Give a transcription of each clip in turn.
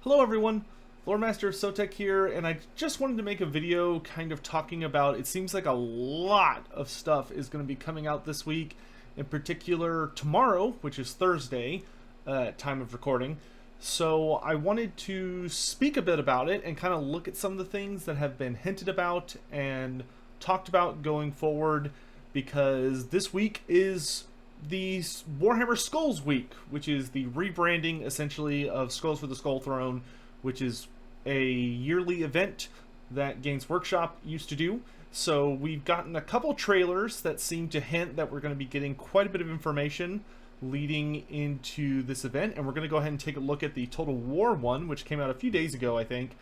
Hello everyone, Lore Master of Sotek here, and I just wanted to make a video kind of talking about, it seems like a lot of stuff is going to be coming out this week, in particular tomorrow, which is Thursday, time of recording. So I wanted to speak a bit about it and kind of look at some of the things that have been hinted about and talked about going forward, because this week is the Warhammer Skulls Week, which is the rebranding, essentially, of Skulls for the Skull Throne, which is a yearly event that Games Workshop used to do. So we've gotten a couple trailers that seem to hint that we're going to be getting quite a bit of information leading into this event, and we're going to go ahead and take a look at the Total War one, which came out a few days ago, I think.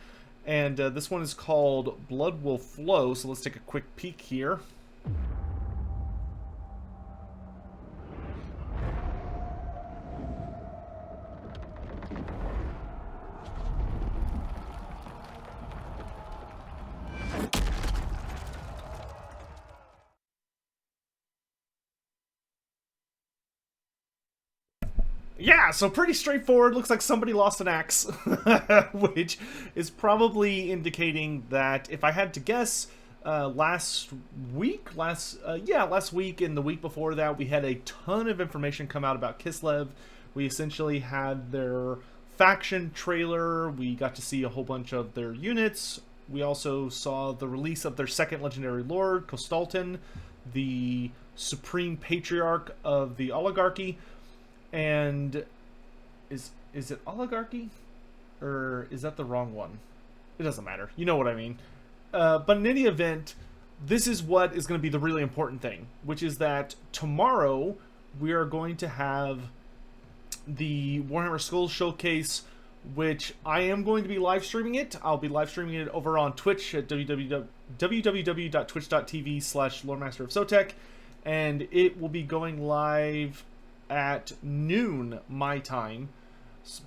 And this one is called Blood Will Flow, so let's take a quick peek here. Yeah, so pretty straightforward. Looks like somebody lost an axe, which is probably indicating that, if I had to guess, last week and the week before that, we had a ton of information come out about Kislev. We essentially had their faction trailer. We got to see a whole bunch of their units. We also saw the release of their second legendary lord, Kostalton, the supreme patriarch of the oligarchy. And is it oligarchy, or is that the wrong one? It doesn't matter. You know what I mean. But in any event, this is what is going to be the really important thing, which is that tomorrow we are going to have the Warhammer Skulls Showcase, which I am going to be live streaming it. I'll be live streaming it over on Twitch at www.twitch.tv/loremasterofsotek, and it will be going live at noon my time,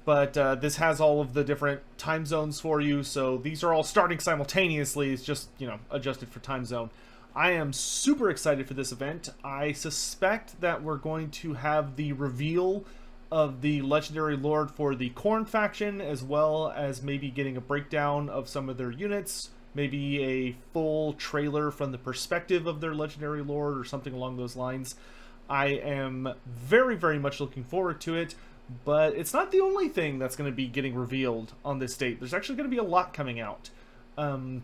but this has all of the different time zones for you, so these are all starting simultaneously. It's just, you know, adjusted for time zone. I am super excited for this event. I suspect that we're going to have the reveal of the legendary lord for the Khorne faction, as well as maybe getting a breakdown of some of their units, maybe a full trailer from the perspective of their legendary lord or something along those lines. I am very, very much looking forward to it, but it's not the only thing that's going to be getting revealed on this date. There's actually going to be a lot coming out. Some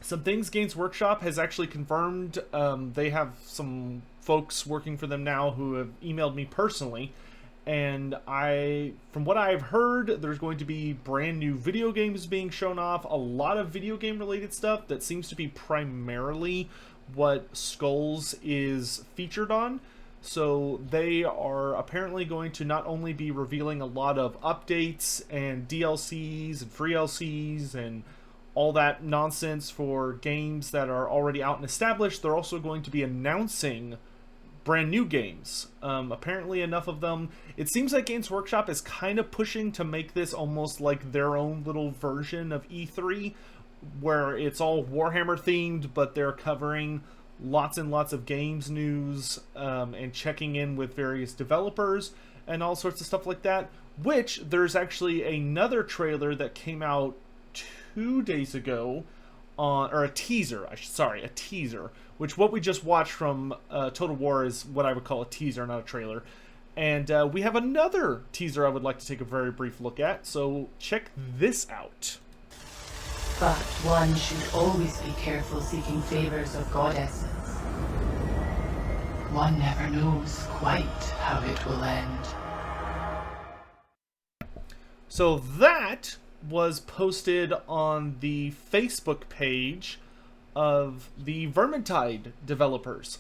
things Games Workshop has actually confirmed. They have some folks working for them now who have emailed me personally, and from what I've heard, there's going to be brand new video games being shown off, a lot of video game related stuff that seems to be primarily what Skulls is featured on. So they are apparently going to not only be revealing a lot of updates and DLCs and free LCs and all that nonsense for games that are already out and established, they're also going to be announcing brand new games. Apparently enough of them. It seems like Games Workshop is kind of pushing to make this almost like their own little version of E3, where it's all Warhammer themed, but they're covering lots and lots of games news, and checking in with various developers and all sorts of stuff like that, which there's actually another trailer that came out 2 days ago, or a teaser, which what we just watched from Total War is what I would call a teaser, not a trailer. And we have another teaser I would like to take a very brief look at, so check this out. But one should always be careful seeking favors of goddesses. One never knows quite how it will end. So that was posted on the Facebook page of the Vermintide developers.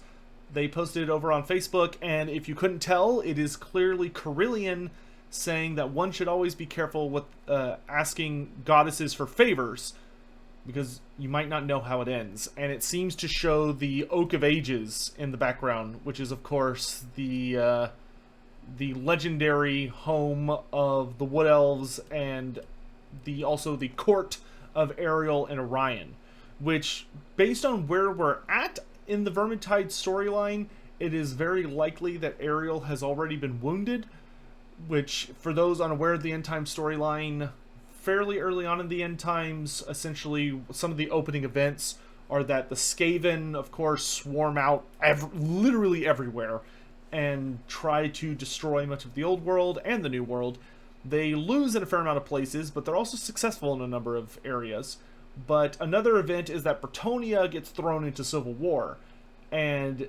They posted it over on Facebook, and if you couldn't tell, it is clearly Carillion saying that one should always be careful with asking goddesses for favors, because you might not know how it ends. And it seems to show the Oak of Ages in the background, which is, of course, the legendary home of the Wood Elves and also the court of Ariel and Orion, which, based on where we're at in the Vermintide storyline, it is very likely that Ariel has already been wounded, which, for those unaware of the end time storyline, fairly early on in the end times. Essentially, some of the opening events are that the Skaven, of course, swarm out literally everywhere and try to destroy much of the old world and the new world. They lose in a fair amount of places, but they're also successful in a number of areas. But another event is that Bretonnia gets thrown into civil war. And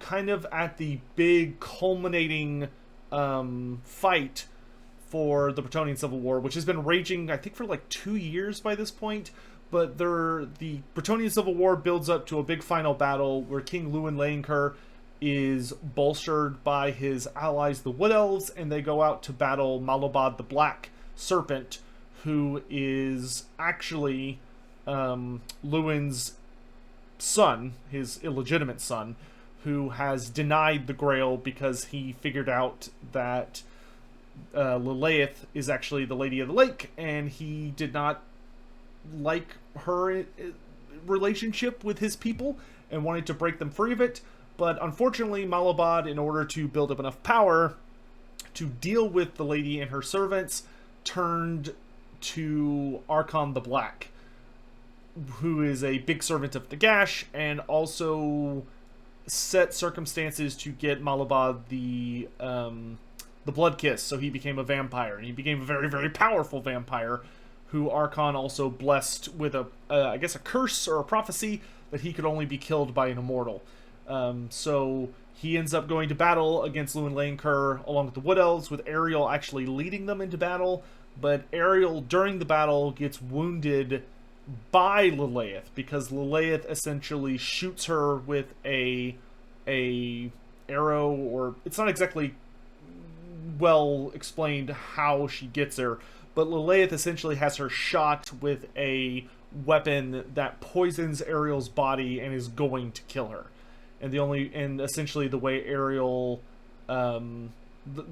kind of at the big culminating fight for the Bretonnian Civil War, which has been raging, I think, for like 2 years by this point. But the Bretonnian Civil War builds up to a big final battle where King Luin Leoncoeur is bolstered by his allies, the Wood Elves, and they go out to battle Malobod the Black Serpent, who is actually Luin's son, his illegitimate son, who has denied the Grail because he figured out that Lilith is actually the Lady of the Lake, and he did not like her relationship with his people and wanted to break them free of it. But unfortunately, Malobod, in order to build up enough power to deal with the lady and her servants, turned to Archon the Black, who is a big servant of Nagash, and also set circumstances to get Malobod the Blood Kiss, so he became a vampire, and he became a very, very powerful vampire, who Archon also blessed with I guess a curse or a prophecy that he could only be killed by an immortal. So he ends up going to battle against Luin Leoncoeur along with the Wood Elves, with Ariel actually leading them into battle. But Ariel, during the battle, gets wounded by Lilith, because Lilith essentially shoots her with a arrow, or it's not exactly well explained how she gets her, but Lilith essentially has her shot with a weapon that poisons Ariel's body and is going to kill her. And essentially the way Ariel, the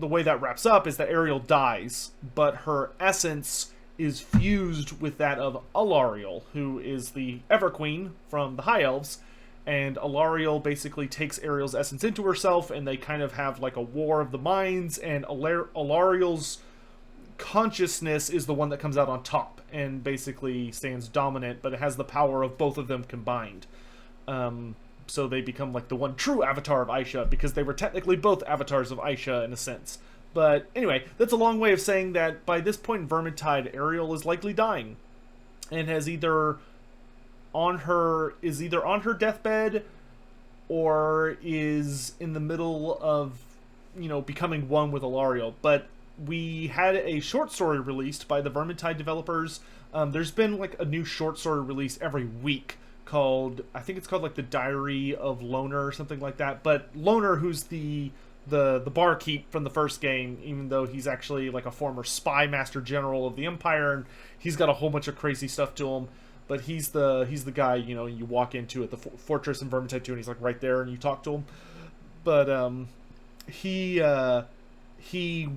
way that wraps up is that Ariel dies, but her essence is fused with that of Alariel, who is the Everqueen from the High Elves, and Alariel basically takes Ariel's essence into herself, and they kind of have like a war of the minds, and Alariel's consciousness is the one that comes out on top and basically stands dominant, but it has the power of both of them combined. So they become like the one true avatar of Aisha, because they were technically both avatars of Aisha in a sense. But anyway, that's a long way of saying that by this point in Vermintide, Ariel is likely dying, and has either on her deathbed, or is in the middle of, becoming one with Alariel. But we had a short story released by the Vermintide developers. There's been like a new short story released every week I think it's called like the Diary of Loner or something like that. But Loner, who's the barkeep from the first game, even though he's actually like a former spy master general of the Empire, and he's got a whole bunch of crazy stuff to him. But he's the guy, you walk into at the fortress in Vermintide 2, and he's like right there, and you talk to him. But he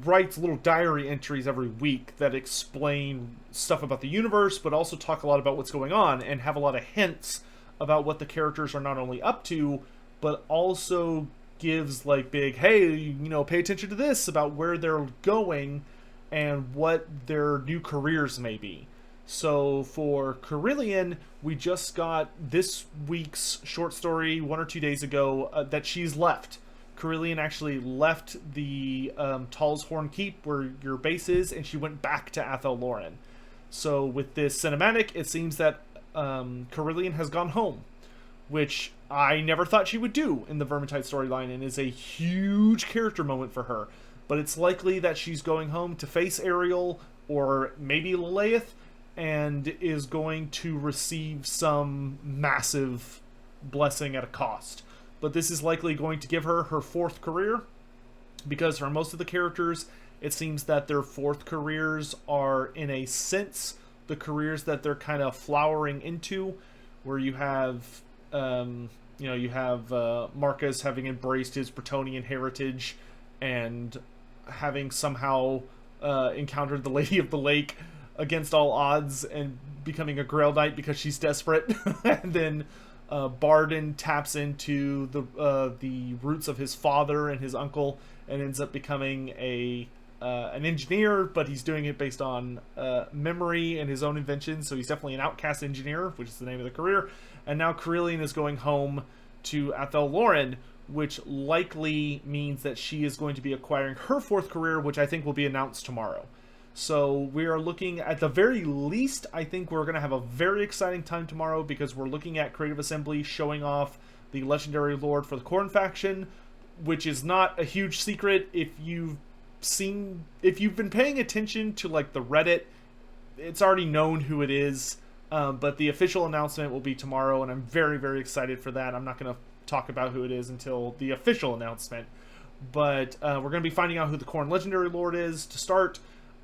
writes little diary entries every week that explain stuff about the universe, but also talk a lot about what's going on, and have a lot of hints about what the characters are not only up to, but also gives like big, hey, pay attention to this about where they're going and what their new careers may be. So for Kerillian, we just got this week's short story 1 or 2 days ago that she's left. Kerillian actually left the Talshorn Keep, where your base is, and she went back to Athel Loren. So with this cinematic, it seems that Kerillian has gone home, which I never thought she would do in the Vermintide storyline, and is a huge character moment for her. But it's likely that she's going home to face Ariel, or maybe Lilith, and is going to receive some massive blessing at a cost. But this is likely going to give her her fourth career, because for most of the characters, it seems that their fourth careers are, in a sense, the careers that they're kind of flowering into, where you have, Marcus having embraced his Bretonnian heritage and having somehow encountered the Lady of the Lake against all odds and becoming a Grail Knight because she's desperate. And then Barden taps into the roots of his father and his uncle, and ends up becoming a an engineer, but he's doing it based on memory and his own inventions. So he's definitely an outcast engineer, which is the name of the career. And now Carillion is going home to Athel Loren, which likely means that she is going to be acquiring her 4th career, which I think will be announced tomorrow. So we are looking, at the very least, I think we're going to have a very exciting time tomorrow, because we're looking at Creative Assembly showing off the Legendary Lord for the Khorne faction, which is not a huge secret. If you've been paying attention to like the Reddit, it's already known who it is. But the official announcement will be tomorrow, and I'm very, very excited for that. I'm not going to talk about who it is until the official announcement. But we're going to be finding out who the Khorne Legendary Lord is to start.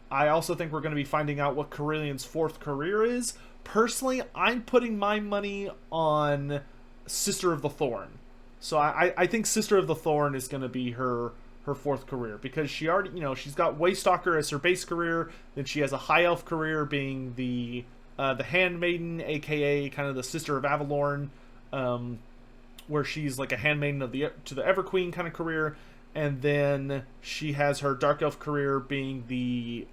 I also think we're going to be finding out what Carillion's 4th career is. Personally, I'm putting my money on Sister of the Thorn. So I think Sister of the Thorn is going to be her 4th career, because she already, she's got Waystalker as her base career. Then she has a High Elf career, being the Handmaiden, aka kind of the Sister of Avalorn, where she's like a handmaiden to the Everqueen kind of career. And then she has her Dark Elf career, being the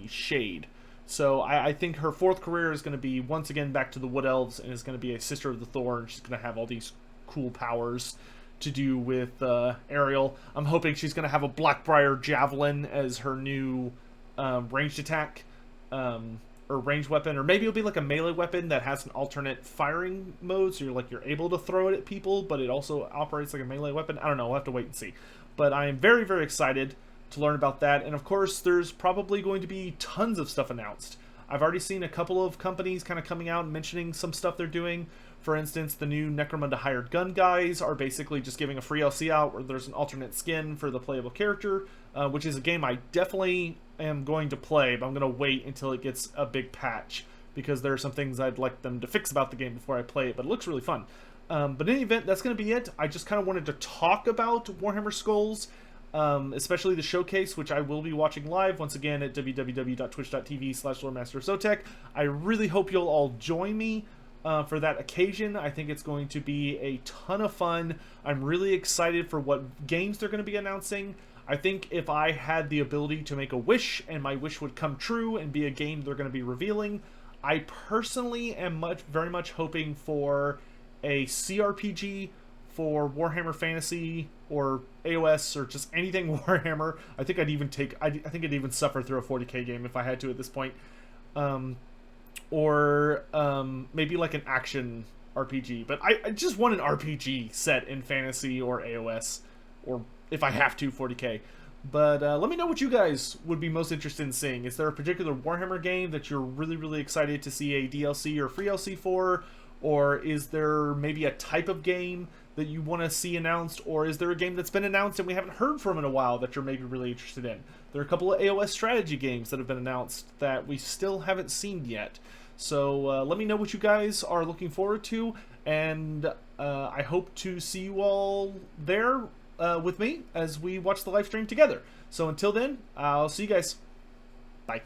Shade. So I think her 4th career is going to be, once again, back to the Wood Elves, and is going to be a Sister of the Thorn. She's going to have all these cool powers to do with Ariel. I'm hoping she's going to have a Blackbriar Javelin as her new ranged attack, or ranged weapon, or maybe it'll be like a melee weapon that has an alternate firing mode, so you're able to throw it at people, but it also operates like a melee weapon. I don't know, we'll have to wait and see. But I am very, very excited to learn about that, and of course there's probably going to be tons of stuff announced. I've already seen a couple of companies kind of coming out and mentioning some stuff they're doing. For instance, the new Necromunda Hired Gun guys are basically just giving a free LC out where there's an alternate skin for the playable character, which is a game I definitely am going to play, but I'm going to wait until it gets a big patch, because there are some things I'd like them to fix about the game before I play it, but it looks really fun. But in any event, that's going to be it. I just kind of wanted to talk about Warhammer Skulls, especially the showcase, which I will be watching live once again at www.twitch.tv/LordMasterofZotec. I really hope you'll all join me for that occasion. I think it's going to be a ton of fun. I'm really excited for what games they're going to be announcing. I think if I had the ability to make a wish, and my wish would come true and be a game they're going to be revealing, I personally am very much hoping for a CRPG for Warhammer Fantasy or AOS or just anything Warhammer. I think I'd even suffer through a 40k game if I had to at this point. Or maybe like an action RPG. But I just want an RPG set in Fantasy or AOS, or if I have to, 40k. But let me know what you guys would be most interested in seeing. Is there a particular Warhammer game that you're really, really excited to see a DLC or free DLC for? Or is there maybe a type of game that you want to see announced? Or is there a game that's been announced and we haven't heard from in a while that you're maybe really interested in? There are a couple of AOS strategy games that have been announced that we still haven't seen yet. So let me know what you guys are looking forward to, and I hope to see you all there with me as we watch the live stream together. So until then, I'll see you guys. Bye.